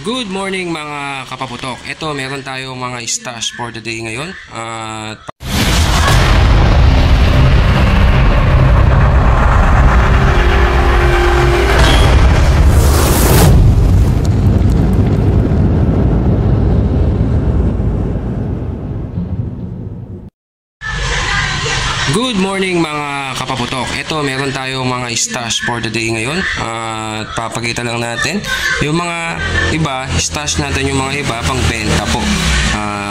Good morning mga kapaputok. Ito, meron tayong mga stash for the day ngayon. Good morning mga kapaputok. Ito, meron tayong mga stash for the day ngayon. At papakita lang natin yung mga iba, stash natin yung mga iba pang benta po.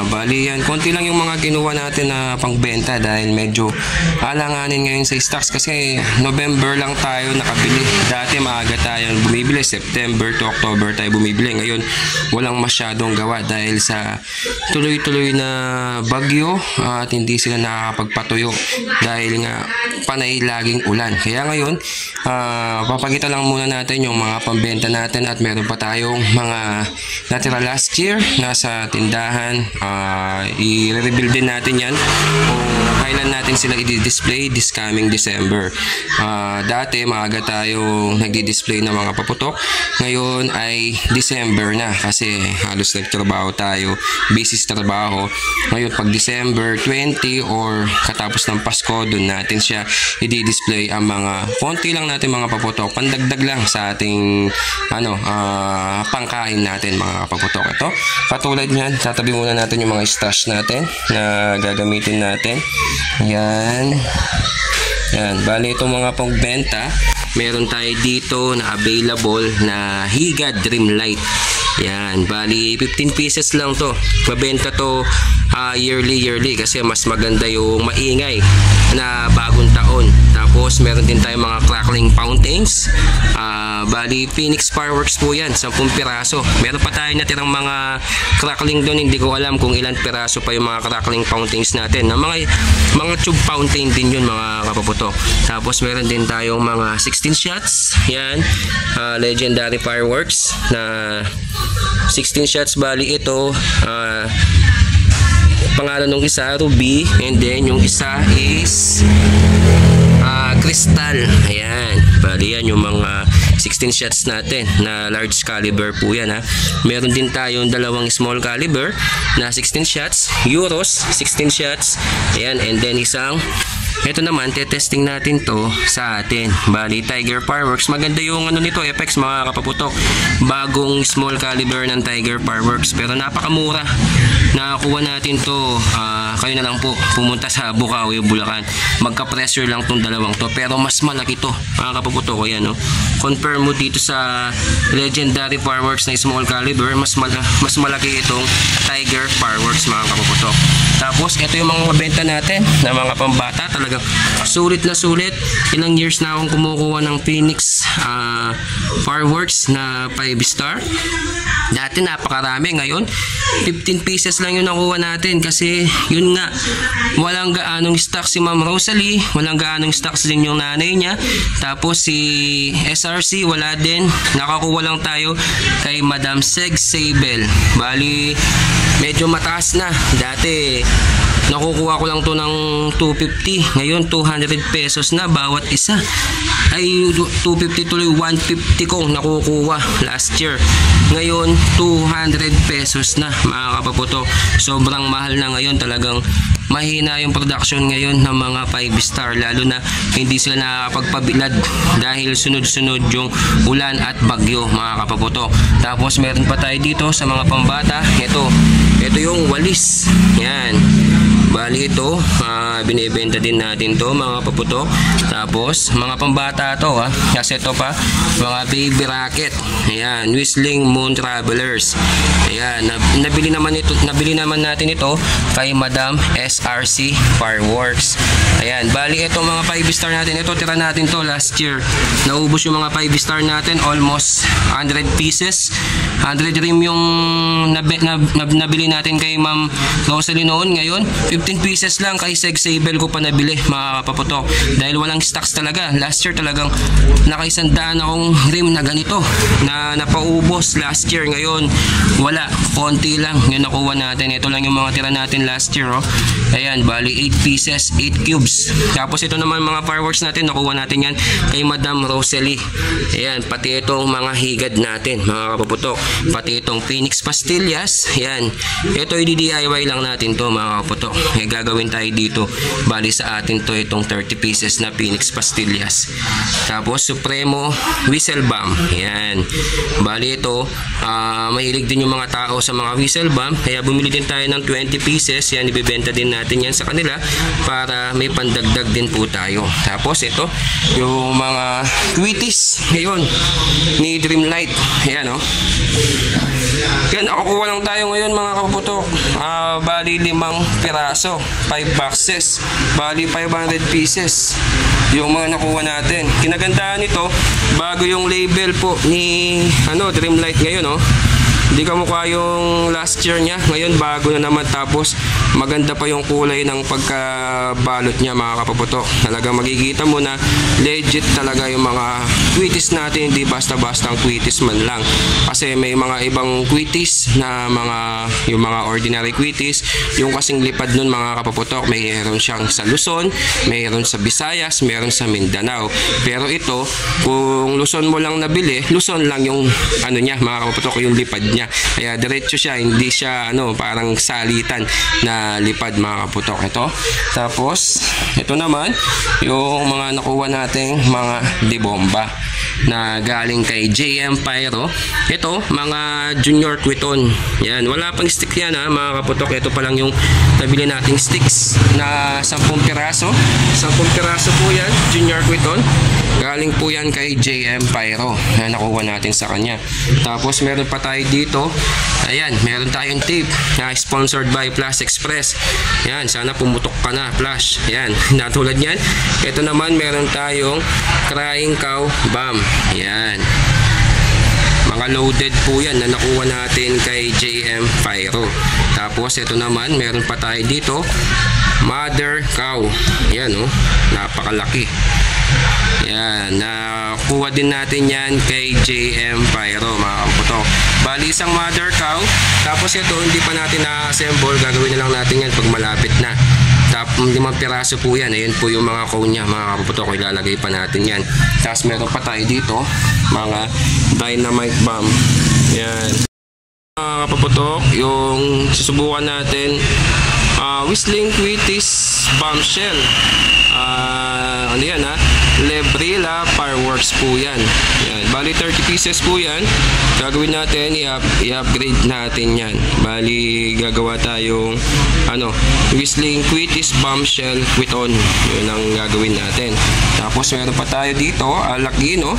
Bali yan, konti lang yung mga ginawa natin na pang benta dahil medyo alanganin ngayon sa stocks kasi November lang tayo nakabili. Dati maaga tayo bumibili, September to October tayo bumibili. Ngayon walang masyadong gawa dahil sa tuloy-tuloy na bagyo at hindi sila nakakapagpatuyo dahil nga panay laging ulan. Kaya ngayon papakita lang muna natin yung mga pambenta natin at meron pa tayong mga natira last year nasa tindahan. I-reveal din natin yan kung kailan natin sila i-display this coming December. Dati maaga tayong nagdi-display ng mga paputok, ngayon ay December na kasi halos nagtrabaho tayo, busy sa trabaho. Ngayon pag December 20 or katapos ng Pasko, doon natin siya i-display ang mga konti lang natin mga paputok, pandagdag lang sa ating pangkain natin mga paputok. Ito katulad niyan, tatabi muna natin yung mga stash natin na gagamitin natin. Yan. Bali itong mga pagbenta, meron tayo dito na available na Higa Dreamlight. Yan, bali 15 pieces lang to. Mabenta to yearly kasi mas maganda yung maingay na bagong taon. Tapos meron din tayong mga crackling fountains. Bali Phoenix Fireworks po yan, 10 piraso. Meron pa tayo natirang mga crackling doon, hindi ko alam kung ilan piraso pa yung mga crackling fountains natin. Mga tube fountain din yun mga kapaputo. Tapos meron din tayong mga 16 shots. Yan, legendary fireworks na 16 shots. Bali ito pangalan ng isa Ruby, and then yung isa is Crystal. Ayan, bali yan yung mga 16 shots natin na large caliber po yan ha. Meron din tayong dalawang small caliber na 16 shots, Euros 16 shots. Ayan, and then isang ito naman, testing natin to sa atin. Bali, Tiger Fireworks. Maganda yung nito, effects mga kapaputok. Bagong small caliber ng Tiger Fireworks. Pero napakamura. Nakakuha natin to. Kayo na lang po pumunta sa Bukawi, Bulacan. Magka-pressure lang tong dalawang to. Pero mas malaki to mga kapaputok. Ayan, no? Compare mo dito sa legendary fireworks na small caliber, mas malaki itong Tiger Fireworks mga kapaputok. Tapos ito yung mga benta natin na mga pambata, talagang sulit na sulit. Ilang years na akong kumukuha ng Phoenix Fireworks na 5 star. Dati napakarami, ngayon 15 pieces lang yung nakuha natin kasi yun nga, walang gaanong stock si Ma'am Rosalie, walang gaanong stock din yung nanay niya. Tapos si SRC wala din, nakakuha lang tayo kay Madam Seg Sable. Bali medyo mataas na. Dati nakukuha ko lang to ng 250, ngayon 200 pesos na bawat isa. Ay 250 tuloy, 150 ko nakukuha last year, ngayon 200 pesos na mga kapaputo. Sobrang mahal na ngayon, talagang mahina yung production ngayon ng mga 5 star, lalo na hindi sila nakakapagpabilad dahil sunod-sunod yung ulan at bagyo mga kapaputo. Tapos meron pa tayo dito sa mga pambata, ito yung walis. Yan, bali ito binibenta din natin to mga paputok. Tapos mga pambata to kasi ito pa mga baby rocket. Ayan, Whistling Moon Travelers. Ayan, nabili naman natin ito kay Madam SRC Fireworks. Ayan, bali ito mga 5 star natin, ito tira natin to last year. Naubos yung mga 5 star natin, almost 100 pieces. 100 rim yung nabili natin kay Ma'am Rosalie noon. Ngayon 15 pieces lang kay Seg label ko pa nabili mga kapaputok dahil walang stocks talaga. Last year talagang nakaisandaan akong rim na ganito na napaubos last year. Ngayon wala, konti lang yung nakuha natin. Ito lang yung mga tira natin last year, oh. Ayan, bali 8 pieces, 8 cubes. Tapos ito naman mga fireworks natin, nakuha natin yan kay Madam Rosalie. Ayan, pati itong mga higad natin mga kapaputok, pati itong Phoenix Pastillas. Ayan, ito i-DIY lang natin to mga kapaputok. Gagawin tayo dito, bali sa atin to itong 30 pieces na Phoenix Pastillas. Tapos Supremo Whistle Bomb. Ayan, bali ito mahilig din yung mga tao sa mga whistle bomb, kaya bumili din tayo ng 20 pieces. Yan, ibibenta din natin yan sa kanila para may pandagdag din po tayo. Tapos ito yung mga Quitties ngayon ni Dreamlight. Ayan, oh. Yan, nakukuha lang tayo ngayon mga kaputok. Bali 5 piraso, 5 boxes, bali 500 pieces yung mga nakuha natin. Kinagandaan nito, bago yung label po ni Dreamlight ngayon, oh. Hindi kamukha yung last year niya. Ngayon bago na naman, tapos maganda pa yung kulay ng pagkabalot niya mga kapaputok. Talagang makikita mo na legit talaga yung mga Quitties natin, hindi basta-bastang Quitties man lang. Kasi may mga ibang Quitties na yung mga ordinary Quitties, yung kasing lipad nun mga kapaputok, mayroon siyang sa Luzon, mayroon sa Visayas, mayroon sa Mindanao. Pero ito, kung Luzon mo lang nabili, Luzon lang yung niya mga kapaputok, yung lipad niya. Kaya diretso siya, hindi siya parang salitan na lipad mga kaputok ito. Tapos ito naman yung mga nakuha nating mga dibomba na galing kay JM Pyro. Ito mga junior Quiton. Yan, wala pang stick yan mga kaputok. Ito pa lang yung nabili nating sticks na 10 piraso. 10 piraso po yan, junior Quiton. Galing po yan kay JM Pyro na nakuha natin sa kanya. Tapos meron pa tayo dito. Ayan, meron tayong tape na sponsored by Flash Express. Yan, sana pumutok ka na Flash. Yan, natulad yan. Ito naman meron tayong Crying Cow Bomb. Yan, mga loaded po yan na nakuha natin kay JM Pyro. Tapos ito naman meron pa tayo dito, Mother Cow. Yan, oh, napakalaki. Yan, nakuha din natin yan kay JM Pyro mga kaputok. Bali isang mother cow. Tapos ito hindi pa natin na-assemble, gagawin na lang natin yan pag malapit na. Tapos 5 piraso po yan. Ayan po yung mga cow nya mga kaputok, ilalagay pa natin yan. Tapos meron pa tayo dito mga dynamite bomb. Yan mga kaputok, yung susubukan natin Whistling Quitties Bombshell. Ano yan Lebrilla Fireworks po yan. Yan, bali 30 pieces po yan. Gagawin natin, i-upgrade natin yan. Bali gagawa tayong Whistling Quitties Bombshell Quiton. Yun ang gagawin natin. Tapos meron pa tayo dito Alakino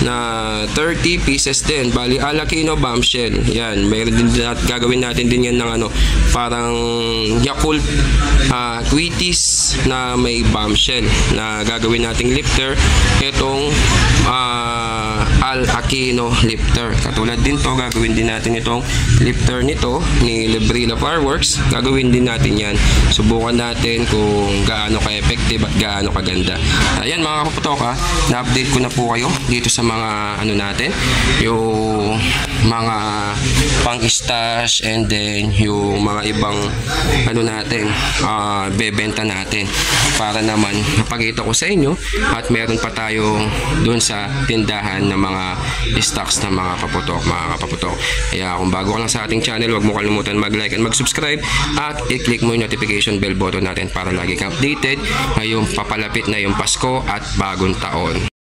na 30 pieces din. Bali Alakino Bombshell. Yan, mayroon din gagawin natin din yan ng parang Yakult Quitties na may bombshell na gagawin nating lifter. Itong Alakino lifter. Katulad din to, gagawin din natin itong lifter nito ni Lebrilla Fireworks. Gagawin din natin yan. Subukan natin kung gaano ka-effective at gaano kaganda. Ayan mga kaputok, na-update ko na po kayo dito sa mga natin, yung mga pang-stash and then yung mga ibang natin bebenta natin para naman napakita ko sa inyo at meron pa tayo dun sa tindahan ng mga stocks ng mga kaputok. Kaya kung bago ka lang sa ating channel, huwag mo kalimutan mag-like and mag-subscribe at i-click mo yung notification bell button natin para lagi kang updated ngayong papalapit na yung Pasko at bagong taon.